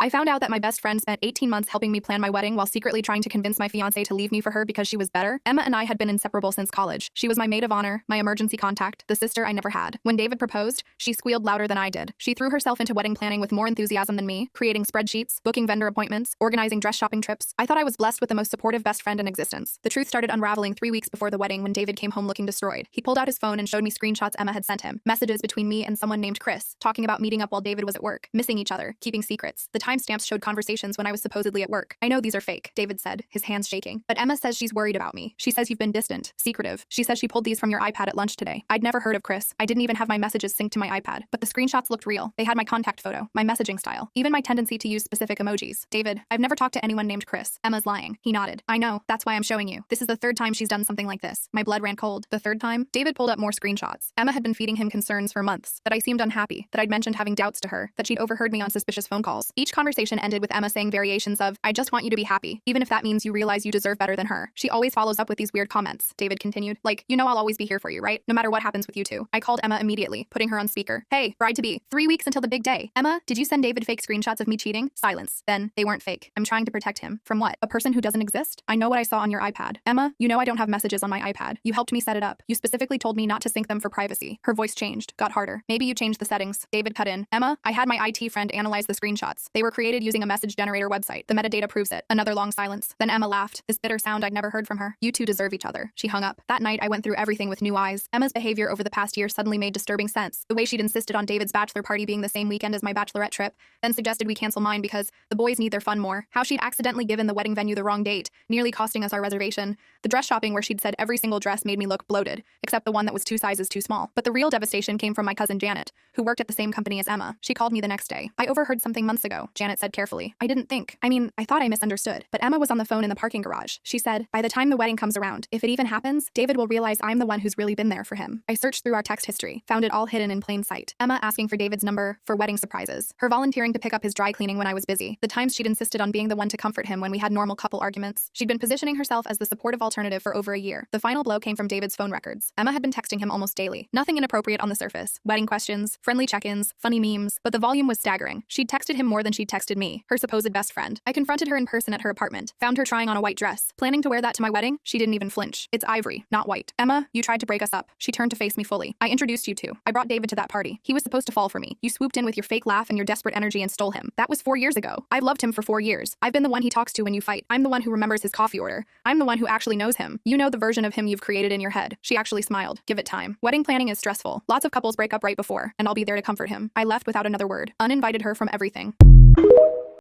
I found out that my best friend spent 18 months helping me plan my wedding while secretly trying to convince my fiancé to leave me for her because she was better. Emma and I had been inseparable since college. She was my maid of honor, my emergency contact, the sister I never had. When David proposed, she squealed louder than I did. She threw herself into wedding planning with more enthusiasm than me, creating spreadsheets, booking vendor appointments, organizing dress shopping trips. I thought I was blessed with the most supportive best friend in existence. The truth started unraveling 3 weeks before the wedding when David came home looking destroyed. He pulled out his phone and showed me screenshots Emma had sent him. Messages between me and someone named Chris, talking about meeting up while David was at work, missing each other, keeping secrets. The timestamps showed conversations when I was supposedly at work. I know these are fake, David said, his hands shaking. But Emma says she's worried about me. She says you've been distant, secretive. She says she pulled these from your iPad at lunch today. I'd never heard of Chris. I didn't even have my messages synced to my iPad. But the screenshots looked real. They had my contact photo, my messaging style, even my tendency to use specific emojis. David, I've never talked to anyone named Chris. Emma's lying. He nodded. I know. That's why I'm showing you. This is the third time she's done something like this. My blood ran cold. The third time? David pulled up more screenshots. Emma had been feeding him concerns for months, that I seemed unhappy, that I'd mentioned having doubts to her, that she'd overheard me on suspicious phone calls. Each conversation ended with Emma saying variations of, I just want you to be happy, even if that means you realize you deserve better than her. She always follows up with these weird comments, David continued. Like, you know I'll always be here for you, right? No matter what happens with you two. I called Emma immediately, putting her on speaker. Hey, bride-to-be, 3 weeks until the big day. Emma, did you send David fake screenshots of me cheating? Silence. Then, they weren't fake. I'm trying to protect him. From what? A person who doesn't exist? I know what I saw on your iPad. Emma, you know I don't have messages on my iPad. You helped me set it up. You specifically told me not to sync them for privacy. Her voice changed, got harder. Maybe you changed the settings. David cut in. Emma, I had my IT friend analyze the screenshots. They were created using a message generator website. The metadata proves it. Another long silence. Then Emma laughed, this bitter sound I'd never heard from her. You two deserve each other. She hung up. That night, I went through everything with new eyes. Emma's behavior over the past year suddenly made disturbing sense. The way she'd insisted on David's bachelor party being the same weekend as my bachelorette trip, then suggested we cancel mine because the boys need their fun more. How she'd accidentally given the wedding venue the wrong date, nearly costing us our reservation. The dress shopping where she'd said every single dress made me look bloated, except the one that was 2 sizes too small. But the real devastation came from my cousin Janet, who worked at the same company as Emma. She called me the next day. I overheard something months ago, Janet said carefully. I didn't think. I thought I misunderstood. But Emma was on the phone in the parking garage. She said, by the time the wedding comes around, if it even happens, David will realize I'm the one who's really been there for him. I searched through our text history, found it all hidden in plain sight. Emma asking for David's number for wedding surprises. Her volunteering to pick up his dry cleaning when I was busy. The times she'd insisted on being the one to comfort him when we had normal couple arguments. She'd been positioning herself as the supportive alternative for over a year. The final blow came from David's phone records. Emma had been texting him almost daily. Nothing inappropriate on the surface. Wedding questions, friendly check-ins, funny memes, but the volume was staggering. She'd texted him more than she'd texted me, her supposed best friend. I confronted her in person at her apartment, found her trying on a white dress. Planning to wear that to my wedding, she didn't even flinch. It's ivory, not white. Emma, you tried to break us up. She turned to face me fully. I introduced you two. I brought David to that party. He was supposed to fall for me. You swooped in with your fake laugh and your desperate energy and stole him. That was 4 years ago. I've loved him for 4 years. I've been the one he talks to when you fight. I'm the one who remembers his coffee order. I'm the one who actually knows him. You know the version of him you've created in your head. She actually smiled. Give it time. Wedding planning is stressful. Lots of couples break up right before, and I'll be there to comfort him. I left without another word. Uninvited her from everything.